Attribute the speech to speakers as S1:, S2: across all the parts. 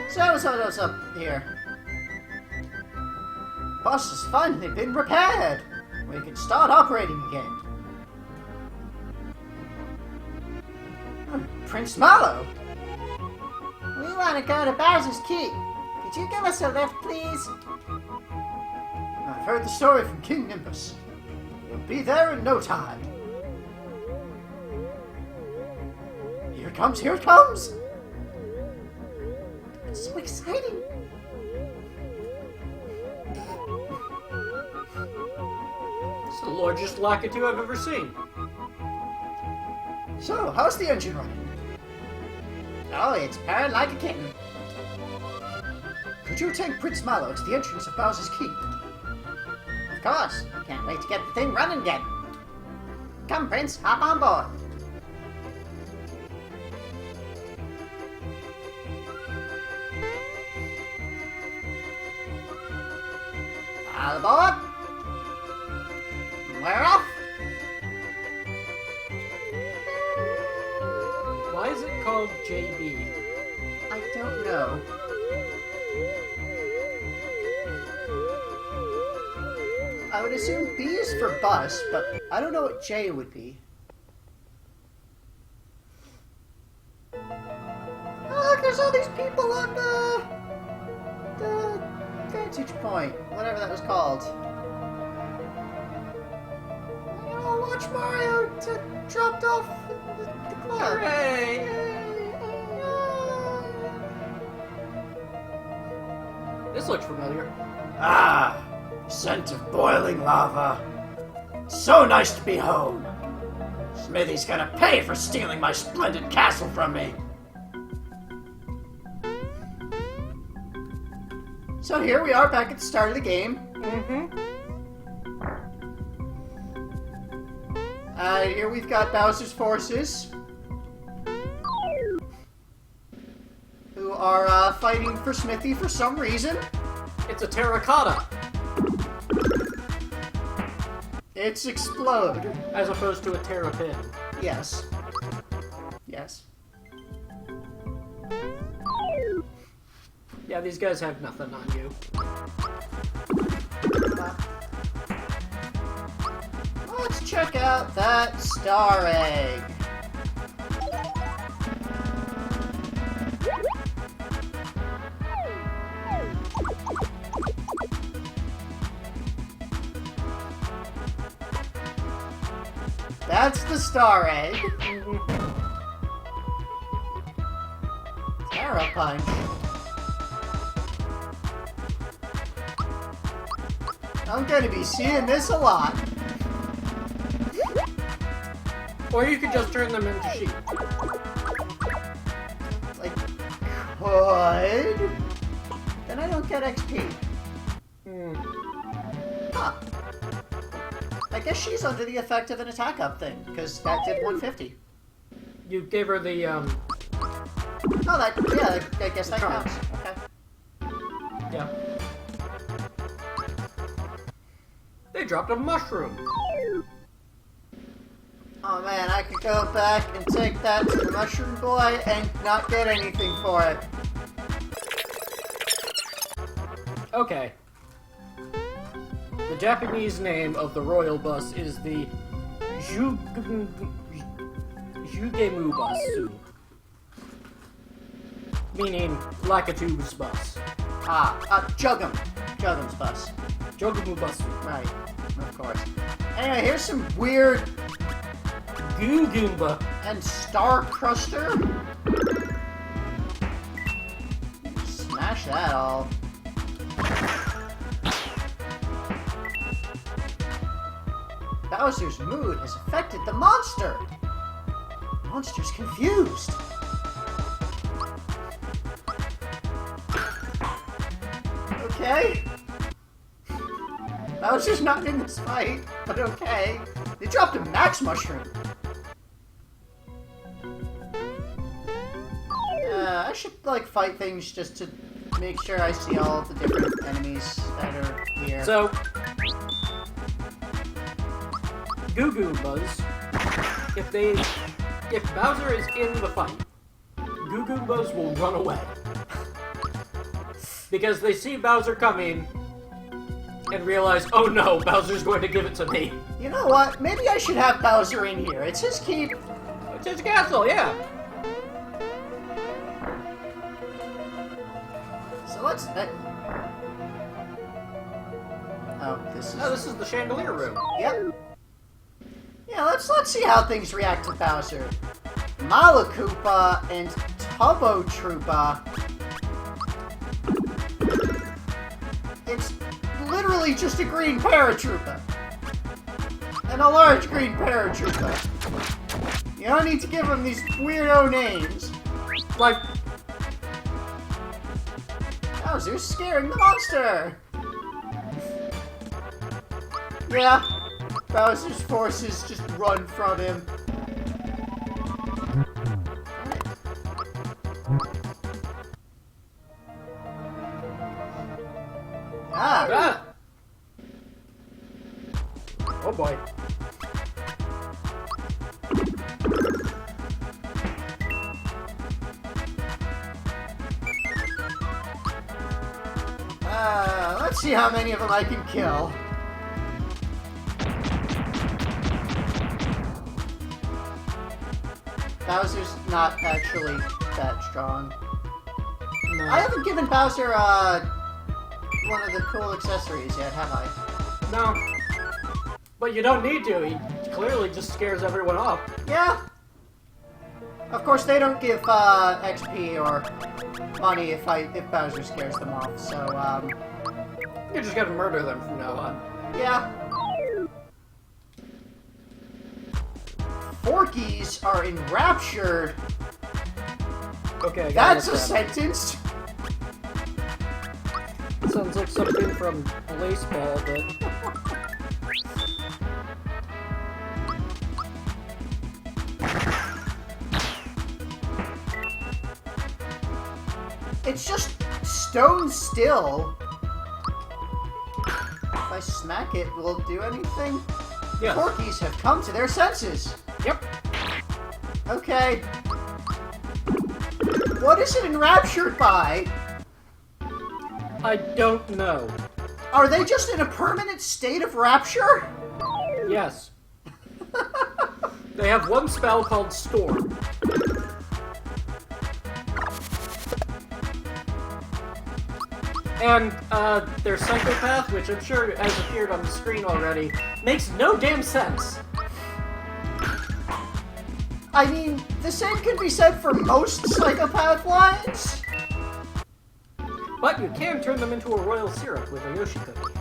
S1: So what's up here? Bus has finally been repaired. We can start operating again. Prince Mallow! We want to go to Bowser's Keep. Could you give us a lift, please? I've heard the story from King Nimbus. You'll be there in no time. Here it comes! It's so exciting!
S2: It's the largest Lakitu I've ever seen.
S1: So, how's the engine running? Oh, it's purring like a kitten. Could you take Prince Mallow to the entrance of Bowser's Keep? Of course. Can't wait to get the thing running again. Come, Prince, hop on board. All aboard. We're off.
S2: Why is it called JB?
S1: I don't know. I would assume B is for bus, but I don't know what J would be. Oh, look, there's all these people on the vantage point, whatever that was called. Oh, watch Mario dropped off the club.
S2: Hooray! This looks familiar.
S1: Ah, scent of boiling lava. So nice to be home. Smithy's gonna pay for stealing my splendid castle from me. So here we are back at the start of the game. Here we've got Bowser's forces, who are fighting for Smithy for some reason.
S2: It's a terracotta,
S1: It's explode.
S2: as opposed to a terrapin.
S1: Yes. Yes.
S2: Yeah, these guys have nothing on you.
S1: Let's check out that star egg. That's the star egg. Terra Punch. I'm gonna be seeing this a lot.
S2: Or you could just turn them into sheep.
S1: Like, could? Then I don't get XP. Huh. I guess she's under the effect of an attack up thing, because that did 150.
S2: You gave her the,
S1: Oh, yeah, I guess that
S2: Charm.
S1: counts. Okay.
S2: yeah. They dropped a mushroom.
S1: Oh man, I could go back and take that to the Mushroom Boy and not get anything for it.
S2: Okay. The Japanese name of the royal bus is the Jugemu Basu, meaning Lakitu's bus.
S1: Juggum's bus.
S2: Jugemu Basu.
S1: Right, of course. Anyway, here's some weird
S2: Goo Goomba.
S1: and Star Cruster. Smash that all. Bowser's mood has affected the monster. The monster's confused. Okay. Bowser's not in this fight, but okay. They dropped a Max Mushroom. I should, like, fight things just to make sure I see all of the different enemies that are here.
S2: So, Goo Goombas, if Bowser is in the fight, Goo Goombas will run away. because they see Bowser coming and realize, oh no, Bowser's going to give it to me.
S1: You know what? Maybe I should have Bowser in here. It's his keep.
S2: It's his castle, yeah.
S1: So let's... Oh, this is
S2: the chandelier room.
S1: Yep. Yeah, let's see how things react to Bowser. Malakoopa and Tubbo Troopa. It's literally just a green paratrooper. And a large green paratrooper. You don't need to give him these weirdo names.
S2: Like,
S1: Bowser's scaring the monster! Yeah, Bowser's forces just run from him. Ah!
S2: Oh boy.
S1: Let's see how many of them I can kill. Bowser's not actually that strong.
S2: No.
S1: I haven't given Bowser, one of the cool accessories yet, have I?
S2: No. But you don't need to. He clearly just scares everyone off.
S1: Yeah. Of course, they don't give, XP or money if Bowser scares them off, so,
S2: You just gotta murder them from now on.
S1: yeah. Forkies are enraptured.
S2: Okay, I gotta
S1: That's a
S2: look that
S1: sentence.
S2: up. Sounds like something from Baseball, but...
S1: It's just stone still. If I smack it, will it do anything?
S2: Yeah.
S1: Porkies have come to their senses.
S2: Yep.
S1: Okay. What is it enraptured by?
S2: I don't know.
S1: Are they just in a permanent state of rapture?
S2: Yes. They have one spell called Storm. And, their Psychopath, which I'm sure has appeared on the screen already, makes no damn sense.
S1: I mean, the same can be said for most psychopath lines.
S2: But you can turn them into a royal syrup with a Yoshi cookie.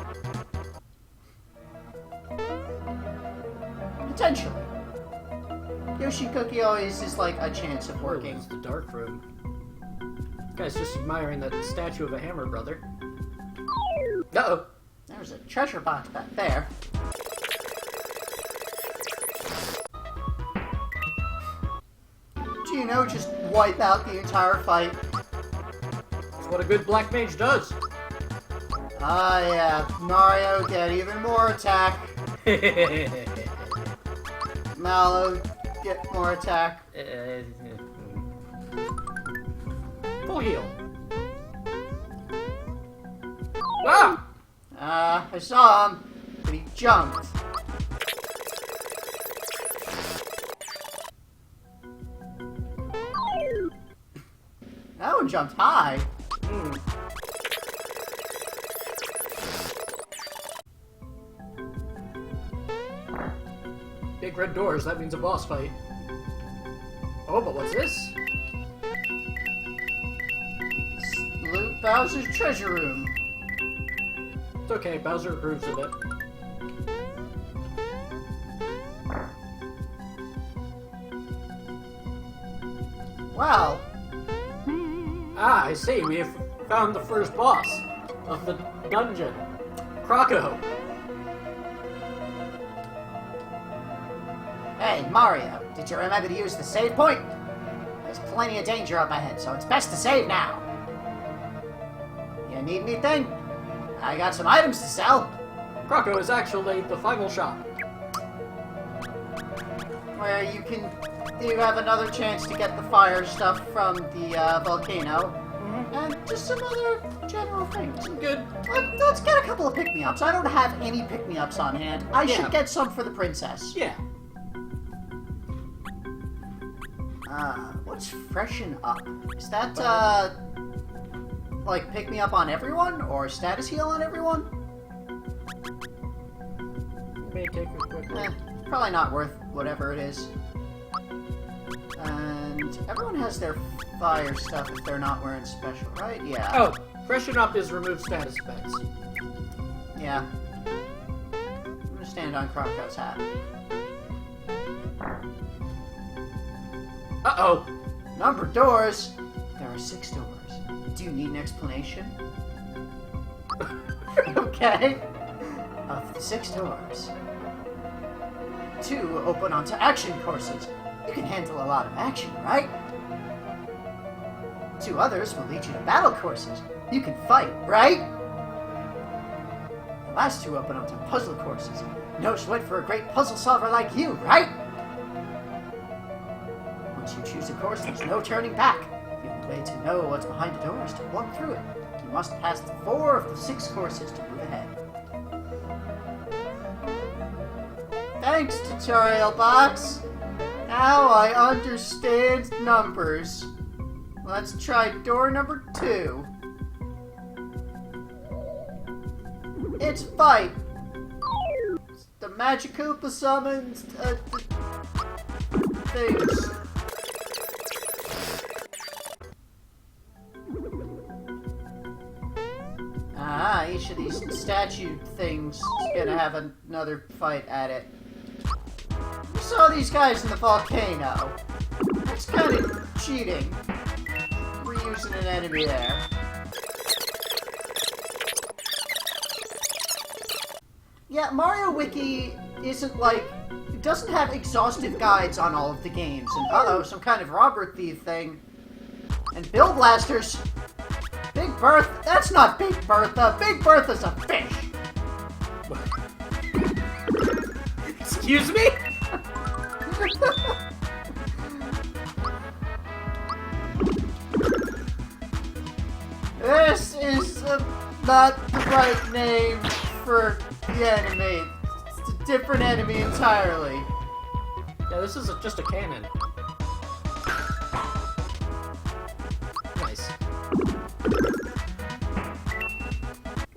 S1: Potentially. Yoshi Cookie always is like a chance of working.
S2: It's the dark room. Guy's just admiring that statue of a hammer brother. Uh-oh.
S1: There's a treasure box back there. Do you know, just wipe out the entire fight?
S2: That's what a good black mage does.
S1: Ah, yeah. Mario, get even more attack. Mallow, get more attack.
S2: Full heal. Ah!
S1: I saw him, but he jumped. That one jumped high.
S2: Big red doors, that means a boss fight. Oh, but what's this?
S1: Loot Bowser's treasure room.
S2: It's okay, Bowser approves of it.
S1: Wow.
S2: Ah, I see, we have found the first boss of the dungeon. Croco.
S1: Hey, Mario, did you remember to use the save point? There's plenty of danger up ahead, so it's best to save now. You need anything? I got some items to sell.
S2: Croco is actually the final shop.
S1: Where you have another chance to get the fire stuff from the volcano. And just some other general things.
S2: Good.
S1: Let's get a couple of pick-me-ups. I don't have any pick-me-ups on hand. I should get some for the princess.
S2: Yeah.
S1: What's freshen up? Is that, like, pick-me-up on everyone? Or status heal on everyone?
S2: May take it quickly.
S1: Probably not worth whatever it is. And everyone has their fire stuff if they're not wearing special, right? Yeah.
S2: Oh, freshen up is remove status effects.
S1: Yeah. I'm gonna stand on Crocco's hat.
S2: Uh-oh.
S1: Numbered doors. There are 6 doors. Do you need an explanation? Okay. Of the 6 doors, 2 open onto action courses. You can handle a lot of action, right? 2 others will lead you to battle courses. You can fight, right? The last 2 open onto puzzle courses. No sweat for a great puzzle solver like you, right? Once you choose a course, there's no turning back. The only way to know what's behind a door is to walk through it. You must pass 4 of the 6 courses to move ahead. Thanks, tutorial box. Now I understand numbers. Let's try door number 2. It's fight. The Magikoopa summons things. Each of these statue things is gonna have another fight at it. We saw these guys in the volcano. It's kind of cheating. We're using an enemy there. Yeah, Mario Wiki isn't like... It doesn't have exhaustive guides on all of the games. And uh-oh, some kind of robber thief thing. And Bill Blasters. Big Bertha? That's not Big Bertha. Big Bertha's a fish.
S2: Excuse me?
S1: This is not the right name for the enemy. It's a different enemy entirely.
S2: Yeah, this is just a cannon. Nice.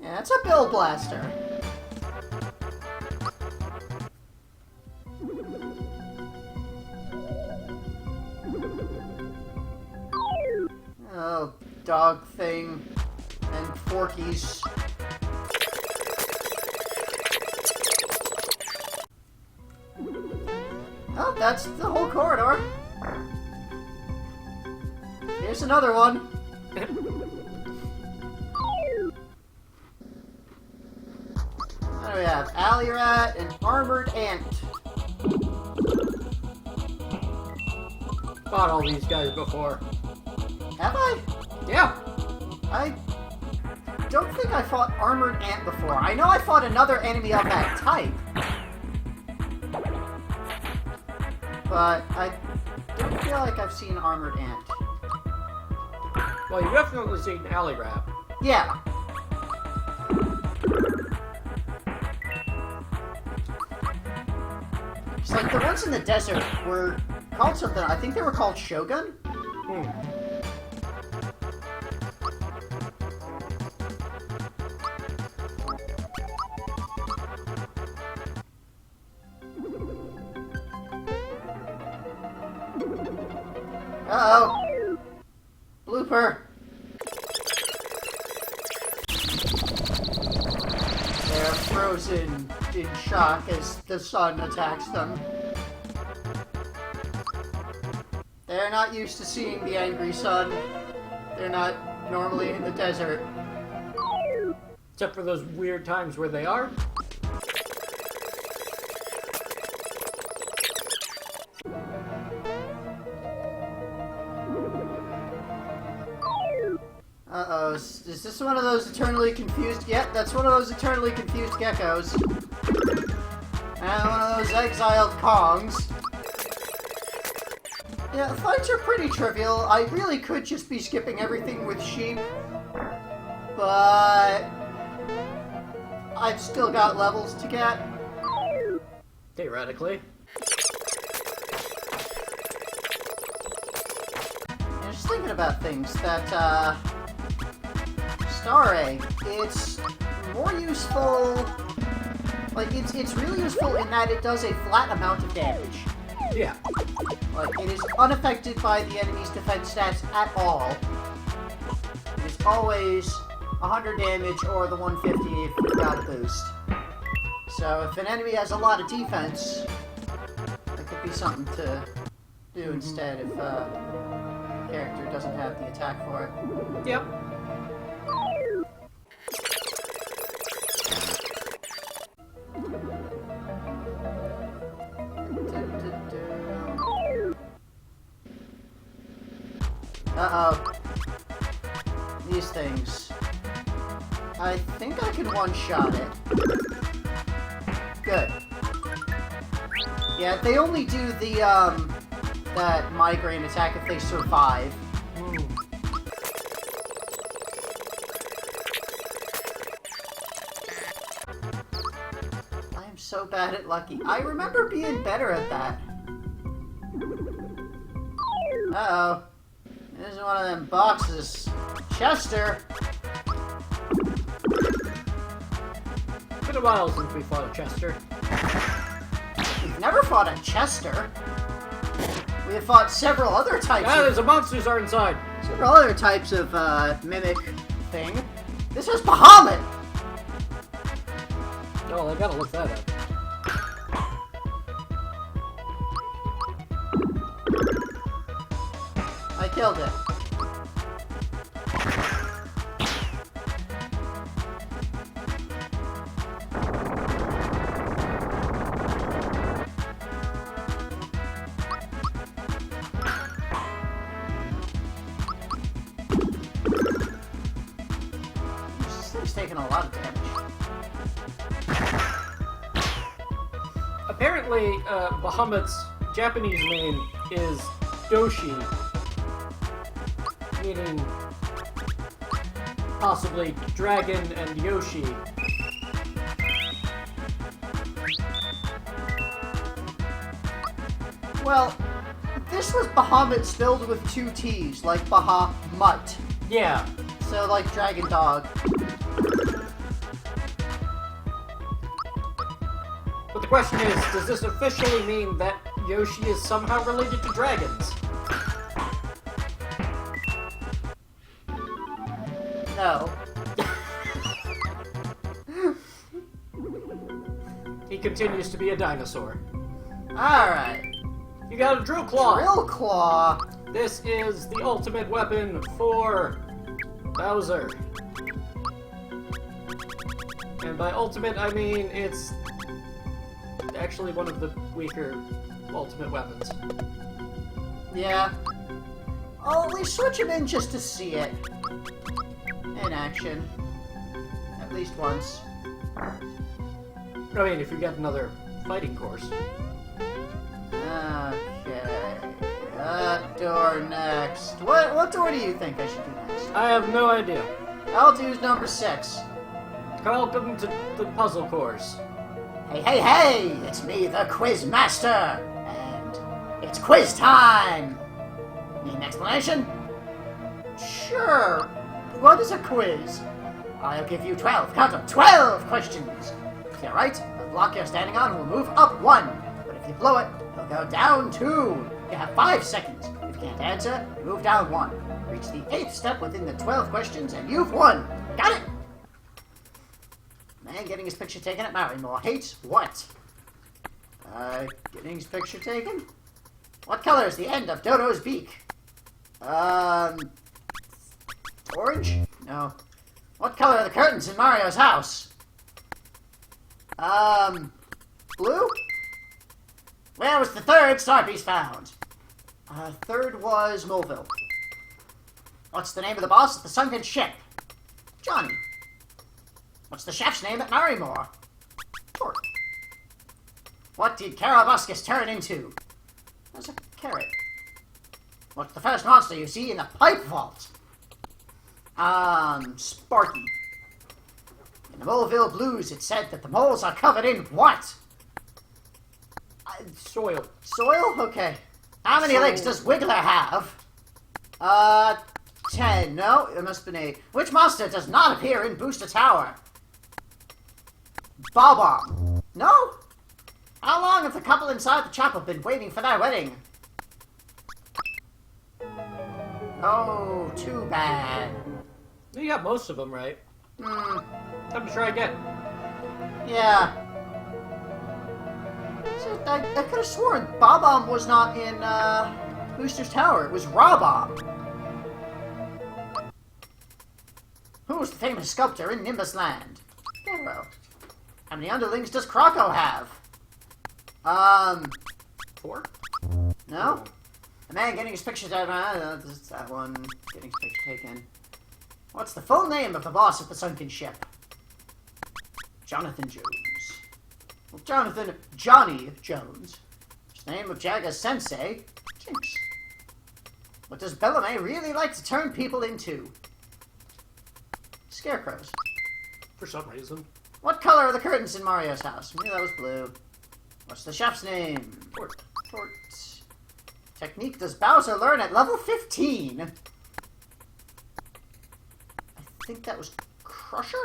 S1: Yeah, it's a Bill Blaster. Oh, dog thing and Forkies. Oh, that's the whole corridor. Here's another one. What do we have? Alley Rat and Armored Ant.
S2: Fought all these guys before.
S1: Have I?
S2: Yeah.
S1: I don't think I fought Armored Ant before. I know I fought another enemy of that type. But I don't feel like I've seen Armored Ant.
S2: Well, you definitely seen Alley Rat.
S1: Yeah. It's like the ones in the desert were called something. I think they were called Shogun. Uh-oh. Blooper. They're frozen in shock as the sun attacks them. They're not used to seeing the angry sun. They're not normally in the desert.
S2: Except for those weird times where they are.
S1: Uh-oh, is this one of those eternally confused... Yep, that's one of those eternally confused geckos. And one of those exiled Kongs. Yeah, fights are pretty trivial. I really could just be skipping everything with sheep, but I've still got levels to get.
S2: Theoretically.
S1: I'm just thinking about things that, Star Egg, it's more useful, like, it's really useful in that it does a flat amount of damage.
S2: Yeah.
S1: Like, it is unaffected by the enemy's defense stats at all. It is always 100 damage or the 150 if you've got a boost. So if an enemy has a lot of defense, that could be something to do instead if a character doesn't have the attack for it.
S2: Yep.
S1: Uh-oh. These things. I think I can one-shot it. Good. Yeah, they only do the, that migraine attack if they survive. I am so bad at Lucky. I remember being better at that. Uh-oh. This is one of them boxes. Chester!
S2: Been a while since we fought a Chester.
S1: We've never fought a Chester. We have fought several other types
S2: Ah, there's a monsters are inside.
S1: several other types of, mimic thing. This is Bahamut!
S2: Oh, I gotta look that up.
S1: I killed it. This thing's taking a lot of damage.
S2: Apparently, Bahamut's Japanese name is Doshi, meaning possibly dragon and Yoshi.
S1: Well, this was Bahamut spelled with two T's, like Bahamut.
S2: Yeah.
S1: So, like Dragon Dog.
S2: But the question is, does this officially mean that Yoshi is somehow related to dragons?
S1: No.
S2: He continues to be a dinosaur.
S1: Alright.
S2: You got a drill claw.
S1: Drill Claw.
S2: This is the ultimate weapon for Bowser. And by ultimate, I mean it's actually one of the weaker ultimate weapons.
S1: Yeah. I'll at least switch him in just to see it. In action. At least once.
S2: I mean, if you get another fighting course.
S1: Okay. That door next. What door do you think I should do next?
S2: I have no idea.
S1: I'll do number 6.
S2: Welcome to the puzzle course.
S1: Hey, hey, hey! It's me, the Quiz Master! And it's quiz time! Need an explanation? Sure. What is a quiz? I'll give you 12, count them, 12 questions! If you're right, the block you're standing on will move up 1. But if you blow it, it'll go down 2. You have 5 seconds. If you can't answer, you move down 1. Reach the 8th step within the 12 questions and you've won! Got it? Man getting his picture taken at Marymore hates what? Getting his picture taken? What color is the end of Dodo's beak? Orange? No. What color are the curtains in Mario's house? Blue? Where was the 3rd star piece found? 3rd was Moleville. What's the name of the boss at the sunken ship? Johnny. What's the chef's name at Marymore? Torque. What did Carabuscus turn into? That's a carrot. What's the first monster you see in the pipe vault? Sparky. In the Moleville Blues, it said that the moles are covered in what?
S2: Soil.
S1: Soil? Okay. How many
S2: So-
S1: legs does Wiggler have? 10. No, it must have been 8. Which monster does not appear in Booster Tower? Bob-omb. No? How long have the couple inside the chapel been waiting for their wedding? Oh, too bad.
S2: You got most of them right. Time to try again.
S1: Yeah. So I could have sworn Bob-omb was not in Booster's Tower. It was Rob-omb. Who was the famous sculptor in Nimbus Land? Pharaoh. How many underlings does Croco have?
S2: 4?
S1: No? A man getting his picture taken. This is that one. Getting his picture taken. What's the full name of the boss of the sunken ship? Jonathan Jones. Well, Johnny Jones. What's the name of Jagga's sensei? Jinx. What does Bellamy really like to turn people into? Scarecrows.
S2: For some reason.
S1: What color are the curtains in Mario's house? I knew that was blue. What's the chef's name?
S2: Tort.
S1: Tort. Technique does Bowser learn at level 15? I think that was Crusher?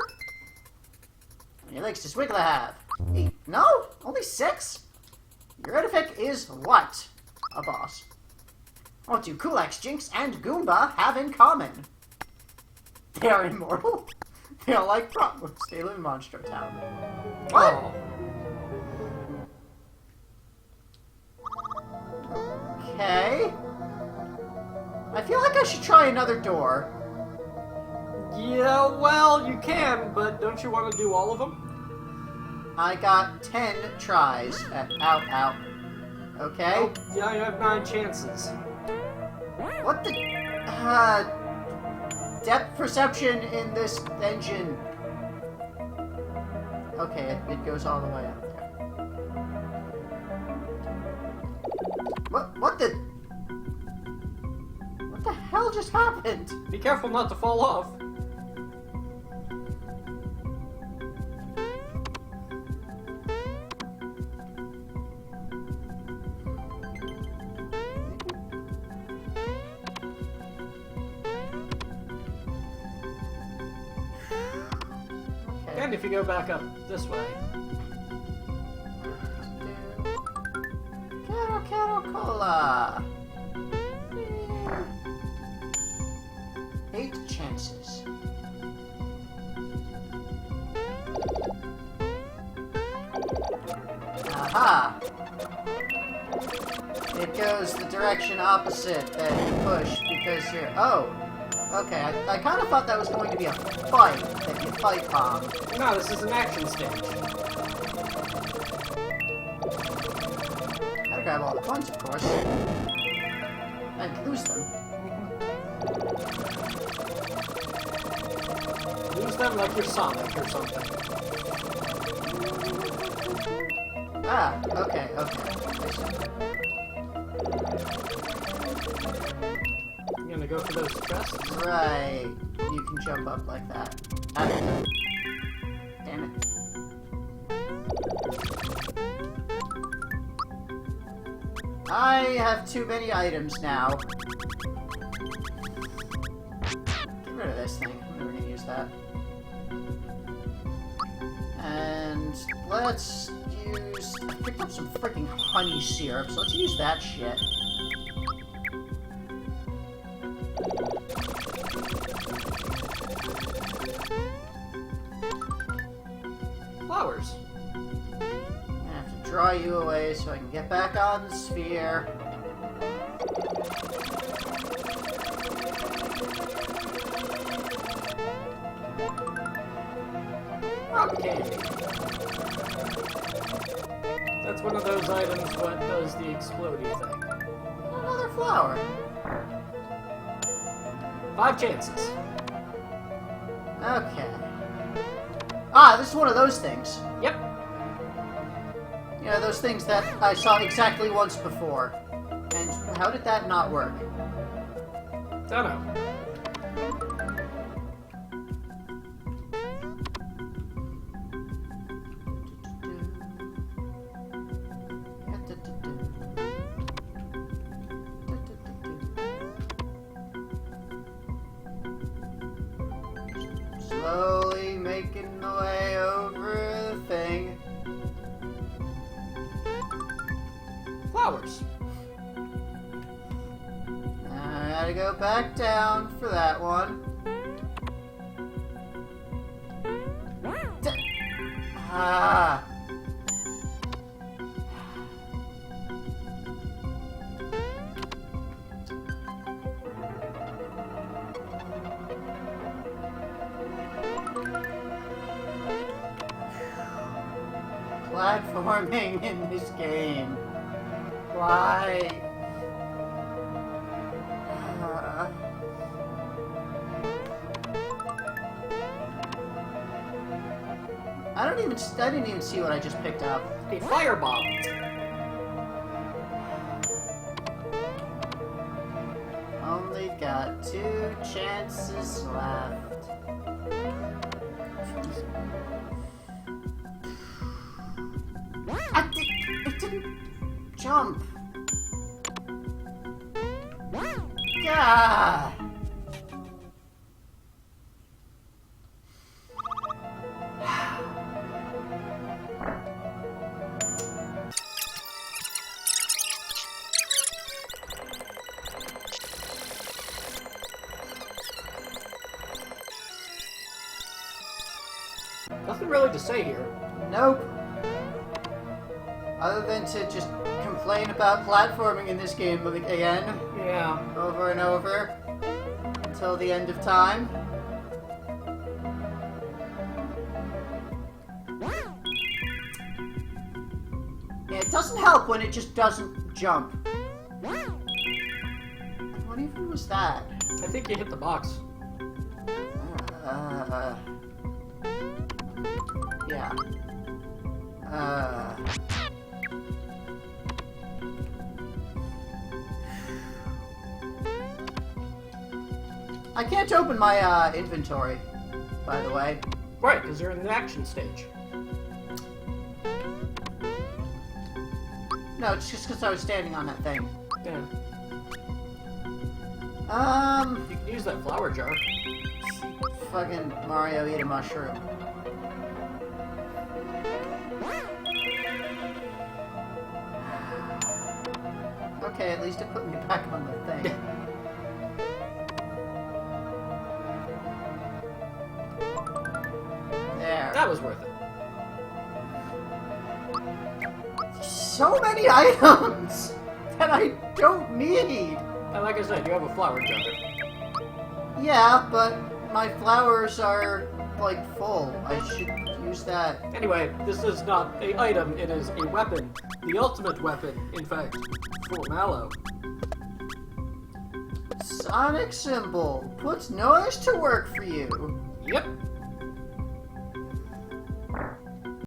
S1: How many legs does Wiggler have? 8. No? Only 6? Eurydific is what? A boss. What do Kulaks, Jinx, and Goomba have in common? They are immortal? They are like Bratwurst. They live in Monstro Town. What?
S2: Oh.
S1: Okay. I feel like I should try another door.
S2: Yeah, well, you can, but don't you want to do all of them?
S1: I got 10 tries at ow. Okay.
S2: Oh, yeah, you have 9 chances.
S1: What the... depth perception in this engine. Okay, it goes all the way up there. What the... What the hell just happened?
S2: Be careful not to fall off. And if you go back up this way.
S1: Caro Cola. 8 chances. Aha! It goes the direction opposite that you push because you're... Oh! Okay, I kind of thought that was going to be a fight, that you fight bomb.
S2: No, this is an action stage.
S1: Gotta grab all the coins, of course. And lose them.
S2: Lose them like you're Sonic or something.
S1: Ah, okay.
S2: I'm gonna go for those chests.
S1: Right. You can jump up like that. Damn it. I have too many items now. Get rid of this thing. I'm never gonna use that. And let's use... I picked up some freaking honey syrup, so let's use that shit.
S2: Flowers.
S1: I have to draw you away so I can get back on the sphere.
S2: Rock candy. That's one of those items what does the explodey thing.
S1: Another flower.
S2: 5 chances.
S1: Okay. Ah, this is one of those things.
S2: Yep.
S1: You know, those things that I saw exactly once before. And how did that not work?
S2: Don't know.
S1: slowly making my way over the thing.
S2: Flowers.
S1: I gotta go back down for that one. Ah. Platforming in this game. Why? I didn't even see what I just picked up.
S2: A firebomb.
S1: Only got 2 chances left. It didn't jump. God.
S2: Nothing really to say here.
S1: Nope. Other than to just complain about platforming in this game again.
S2: Yeah.
S1: Over and over. Until the end of time. Yeah, it doesn't help when it just doesn't jump. What even was that?
S2: I think you hit the box.
S1: Yeah. I can't open my inventory, by the way.
S2: Right, because you're in the action stage.
S1: No, it's just because I was standing on that thing.
S2: Yeah. You can use that flower jar.
S1: Fucking Mario eat a mushroom. Okay, at least it put me back on the thing. There.
S2: That was worth it.
S1: So many items that I don't need.
S2: And like I said, you have a flower jar.
S1: Yeah, but my flowers are, like, full. I should use that.
S2: Anyway, this is not an item, it is a weapon. The ultimate weapon, in fact, for Mallow.
S1: Sonic symbol puts noise to work for you.
S2: Yep.